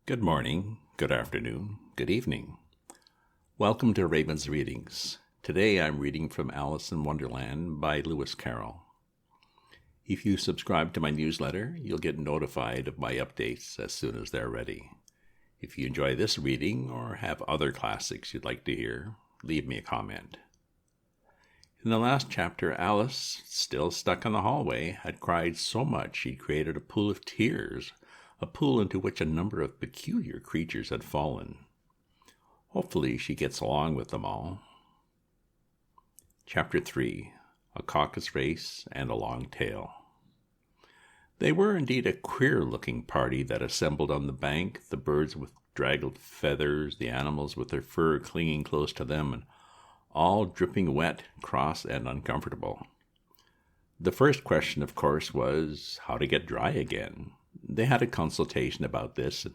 Good morning, good afternoon, good evening. Welcome to Raven's Readings. Today I'm reading from Alice in Wonderland by Lewis Carroll. If you subscribe to my newsletter, you'll get notified of my updates as soon as they're ready. If you enjoy this reading or have other classics you'd like to hear, leave me a comment. In the last chapter, Alice, still stuck in the hallway, had cried so much she'd created a pool of tears, a pool into which a number of peculiar creatures had fallen. Hopefully she gets along with them all. Chapter 3. A Caucus Race and a Long Tail. They were indeed a queer-looking party that assembled on the bank, the birds with draggled feathers, the animals with their fur clinging close to them, and all dripping wet, cross, and uncomfortable. The first question, of course, was how to get dry again. They had a consultation about this, and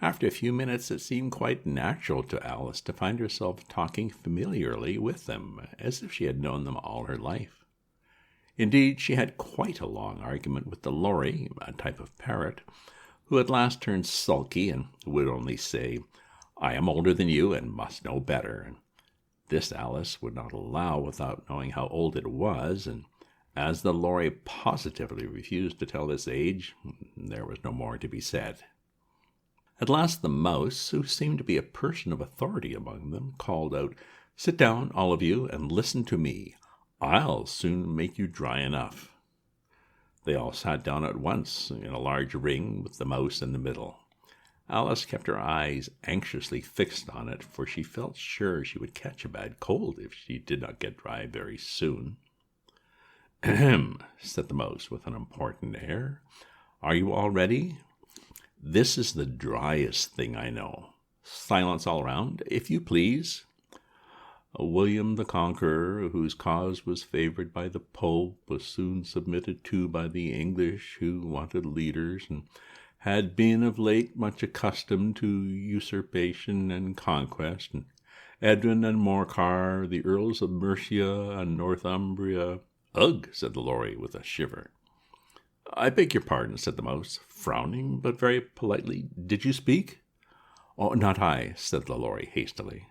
after a few minutes it seemed quite natural to Alice to find herself talking familiarly with them, as if she had known them all her life. Indeed, she had quite a long argument with the lory, a type of parrot, who at last turned sulky and would only say, "I am older than you and must know better." This Alice would not allow without knowing how old it was, and as the lory positively refused to tell its age, there was no more to be said. At last the mouse, who seemed to be a person of authority among them, called out, "Sit down, all of you, and listen to me. I'll soon make you dry enough." They all sat down at once in a large ring with the mouse in the middle. Alice kept her eyes anxiously fixed on it, for she felt sure she would catch a bad cold if she did not get dry very soon. "Ahem," said the mouse with an important air. "Are you all ready? This is the driest thing I know. Silence all around, if you please. William the Conqueror, whose cause was favored by the Pope, was soon submitted to by the English, who wanted leaders, and had been of late much accustomed to usurpation and conquest. And Edwin and Morcar, the Earls of Mercia and Northumbria—" "Ugh," said the lory with a shiver. "I beg your pardon," said the mouse, frowning, but very politely. "Did you speak?" "Oh, not I," said the lory hastily.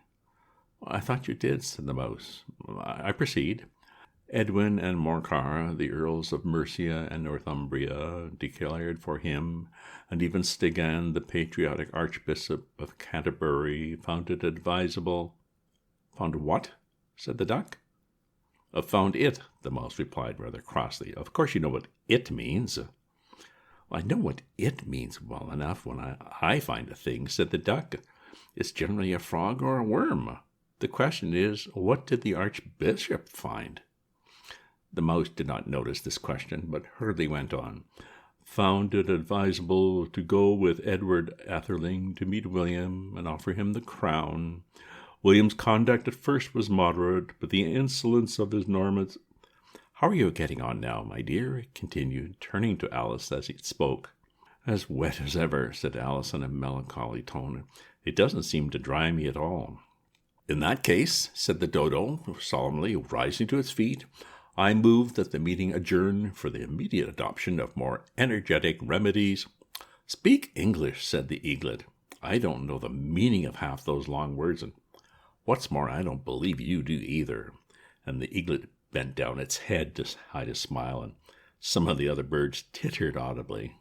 "I thought you did," said the mouse. "I proceed. Edwin and Morcar, the Earls of Mercia and Northumbria, declared for him, and even Stigand, the patriotic Archbishop of Canterbury, found it advisable—" "Found what?" said the duck. "Found it," the mouse replied rather crossly. "Of course you know what it means." "I know what it means well enough when I find a thing," said the duck. "It's generally a frog or a worm. The question is, what did the Archbishop find?" The mouse did not notice this question, but hurriedly went on. "Found it advisable to go with Edward Atheling to meet William and offer him the crown. William's conduct at first was moderate, but the insolence of his Normans—" "How are you getting on now, my dear?" it continued, turning to Alice as he spoke. "As wet as ever," said Alice in a melancholy tone. "It doesn't seem to dry me at all." "In that case," said the dodo, solemnly rising to its feet, "I move that the meeting adjourn for the immediate adoption of more energetic remedies." "Speak English," said the eaglet. "I don't know the meaning of half those long words, and what's more, I don't believe you do either." And the eaglet bent down its head to hide a smile, and some of the other birds tittered audibly.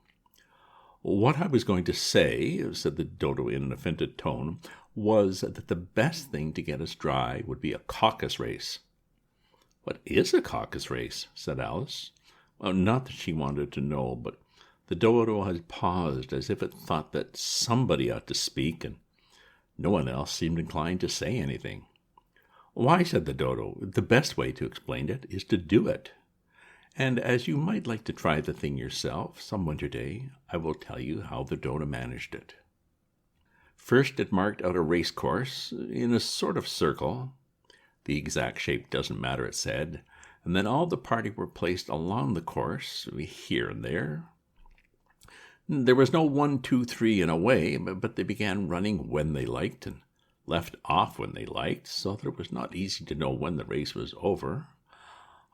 "What I was going to say," said the dodo in an offended tone, "was that the best thing to get us dry would be a caucus race." "What is a caucus race?" said Alice. Not that she wanted to know, but the dodo had paused as if it thought that somebody ought to speak, and no one else seemed inclined to say anything. "Why," said the dodo, "the best way to explain it is to do it. And as you might like to try the thing yourself some winter day, I will tell you how the dodo managed it. First it marked out a race course in a sort of circle. The exact shape doesn't matter, it said, and then all the party were placed along the course, here and there. There was no 1, 2, 3 and away, but they began running when they liked and left off when they liked, so that it was not easy to know when the race was over.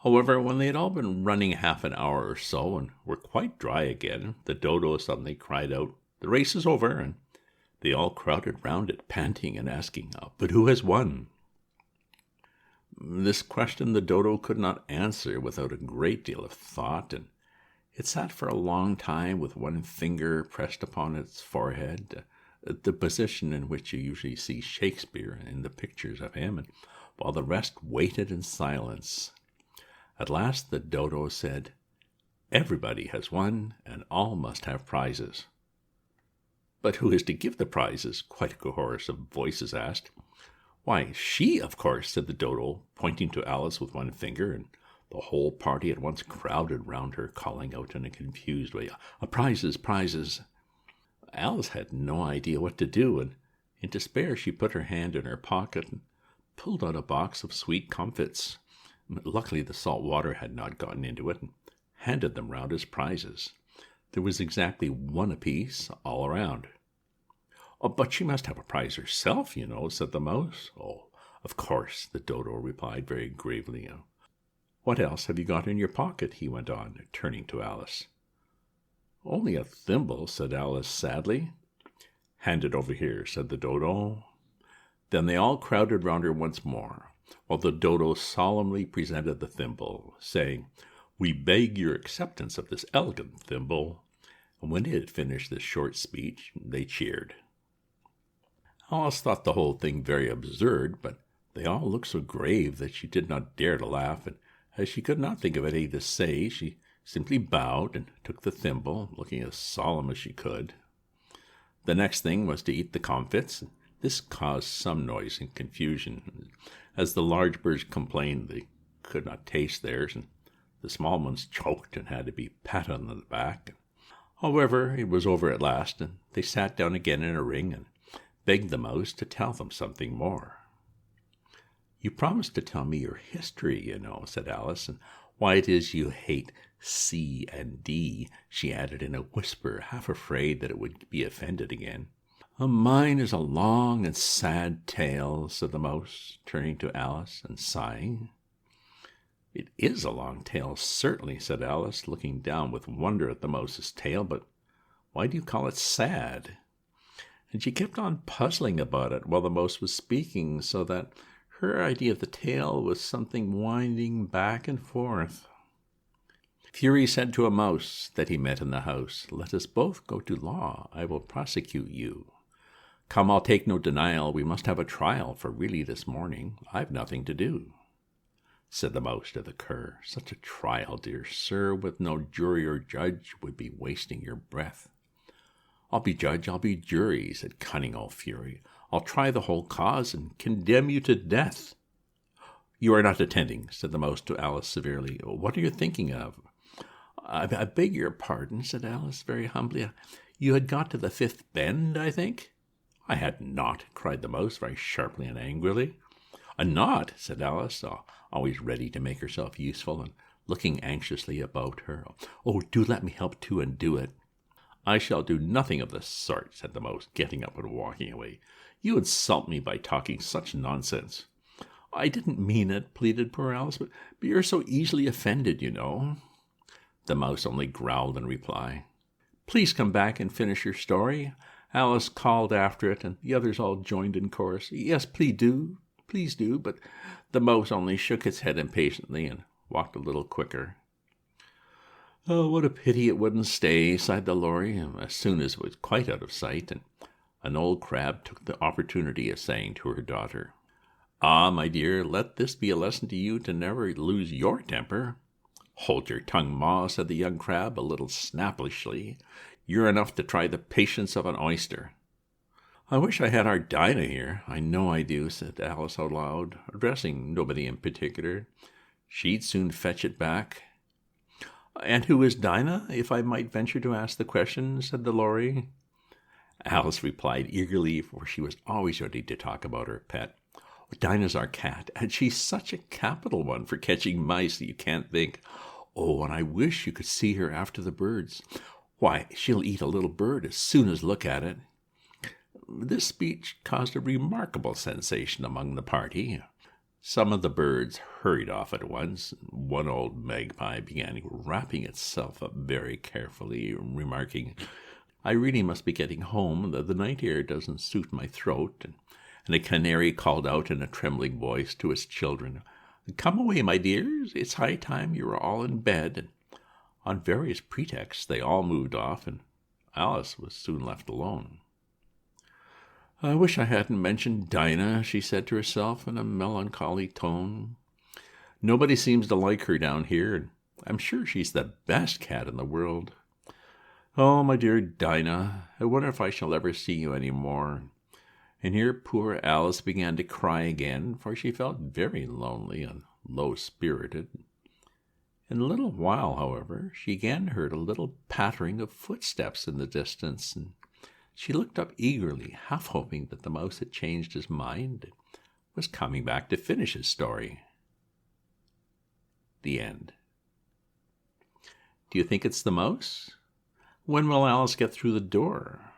However, when they had all been running half an hour or so and were quite dry again, the dodo suddenly cried out, "The race is over," and They all crowded round it, panting and asking, "But who has won?" This question the dodo could not answer without a great deal of thought, and it sat for a long time with one finger pressed upon its forehead, the position in which you usually see Shakespeare in the pictures of him, and while the rest waited in silence. At last the dodo said, "Everybody has won, and all must have prizes." "But who is to give the prizes?" quite a chorus of voices asked. "Why, she, of course," said the dodo, pointing to Alice with one finger, and the whole party at once crowded round her, calling out in a confused way, "Prizes, prizes!" Alice had no idea what to do, and in despair she put her hand in her pocket and pulled out a box of sweet comfits. Luckily the salt water had not gotten into it, and handed them round as prizes. There was exactly one apiece all around. "Oh, but she must have a prize herself, you know," said the mouse. "Oh, of course," the dodo replied very gravely. "What else have you got in your pocket?" he went on, turning to Alice. "Only a thimble," said Alice sadly. "Hand it over here," said the dodo. Then they all crowded round her once more, while the dodo solemnly presented the thimble, saying, "We beg your acceptance of this elegant thimble." And when it had finished this short speech, they cheered. Alice thought the whole thing very absurd, but they all looked so grave that she did not dare to laugh, and as she could not think of anything to say, she simply bowed and took the thimble, looking as solemn as she could. The next thing was to eat the comfits. This caused some noise and confusion, as the large birds complained they could not taste theirs, and the small ones choked and had to be patted on the back. However, it was over at last, and they sat down again in a ring and begged the mouse to tell them something more. "You promised to tell me your history, you know," said Alice, "and why it is you hate C and D," she added in a whisper, half afraid that it would be offended again. "Mine is a long and sad tale," said the mouse, turning to Alice and sighing. "It is a long tale, certainly," said Alice, looking down with wonder at the mouse's tail, "but why do you call it sad?" And she kept on puzzling about it while the mouse was speaking, so that her idea of the tale was something winding back and forth. Fury said to a mouse that he met in the house, "Let us both go to law. I will prosecute you." "Come, I'll take no denial. We must have a trial, for really this morning I've nothing to do." Said the mouse to the cur, "Such a trial, dear sir, with no jury or judge, would be wasting your breath." "I'll be judge, I'll be jury," said cunning old Fury. "I'll try the whole cause and condemn you to death." "You are not attending," said the mouse to Alice severely. "What are you thinking of?" I beg your pardon," said Alice very humbly. "You had got to the fifth bend, I think?" "I had not," cried the mouse very sharply and angrily. "Not?" said Alice, always ready to make herself useful and looking anxiously about her. "Oh, do let me help too and do it." "I shall do nothing of the sort," said the mouse, getting up and walking away. "You insult me by talking such nonsense." "I didn't mean it," pleaded poor Alice, but you're so easily offended, you know." The mouse only growled in reply. "Please come back and finish your story," Alice called after it, and the others all joined in chorus. "Yes, please do, but the mouse only shook its head impatiently and walked a little quicker. "Oh, what a pity it wouldn't stay," sighed the Lory, as soon as it was quite out of sight, and an old crab took the opportunity of saying to her daughter, "Ah, my dear, let this be a lesson to you to never lose your temper." "Hold your tongue, Ma," said the young crab, a little snappishly. "You're enough to try the patience of an oyster." "I wish I had our Dinah here. I know I do," said Alice out loud, addressing nobody in particular. "She'd soon fetch it back." "And who is Dinah, if I might venture to ask the question?" said the Lory. Alice replied eagerly, for she was always ready to talk about her pet. "Dinah's our cat, and she's such a capital one for catching mice that you can't think. Oh, and I wish you could see her after the birds. Why, she'll eat a little bird as soon as look at it." This speech caused a remarkable sensation among the party. Some of the birds hurried off at once. One old magpie began wrapping itself up very carefully, remarking, I really must be getting home. The night air doesn't suit my throat. And a canary called out in a trembling voice to its children, "Come away, my dears. It's high time you were all in bed." And on various pretexts, they all moved off, and Alice was soon left alone. "I wish I hadn't mentioned Dinah," she said to herself in a melancholy tone. "Nobody seems to like her down here, and I'm sure she's the best cat in the world. Oh, my dear Dinah, I wonder if I shall ever see you any more." And here poor Alice began to cry again, for she felt very lonely and low-spirited. In a little while, however, she again heard a little pattering of footsteps in the distance, and she looked up eagerly, half hoping that the mouse had changed his mind and was coming back to finish his story. The end. Do you think it's the mouse? When will Alice get through the door?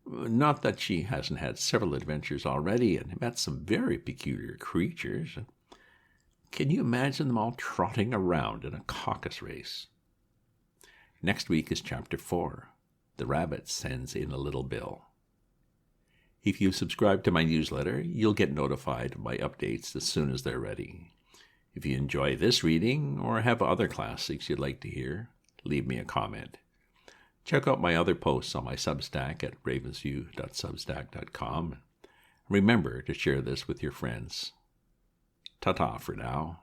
Not that she hasn't had several adventures already and met some very peculiar creatures. Can you imagine them all trotting around in a caucus race? Next week is Chapter 4. The Rabbit Sends in a Little Bill. If you subscribe to my newsletter, you'll get notified of my updates as soon as they're ready. If you enjoy this reading or have other classics you'd like to hear, leave me a comment. Check out my other posts on my Substack at ravensview.substack.com. Remember to share this with your friends. Ta-ta for now.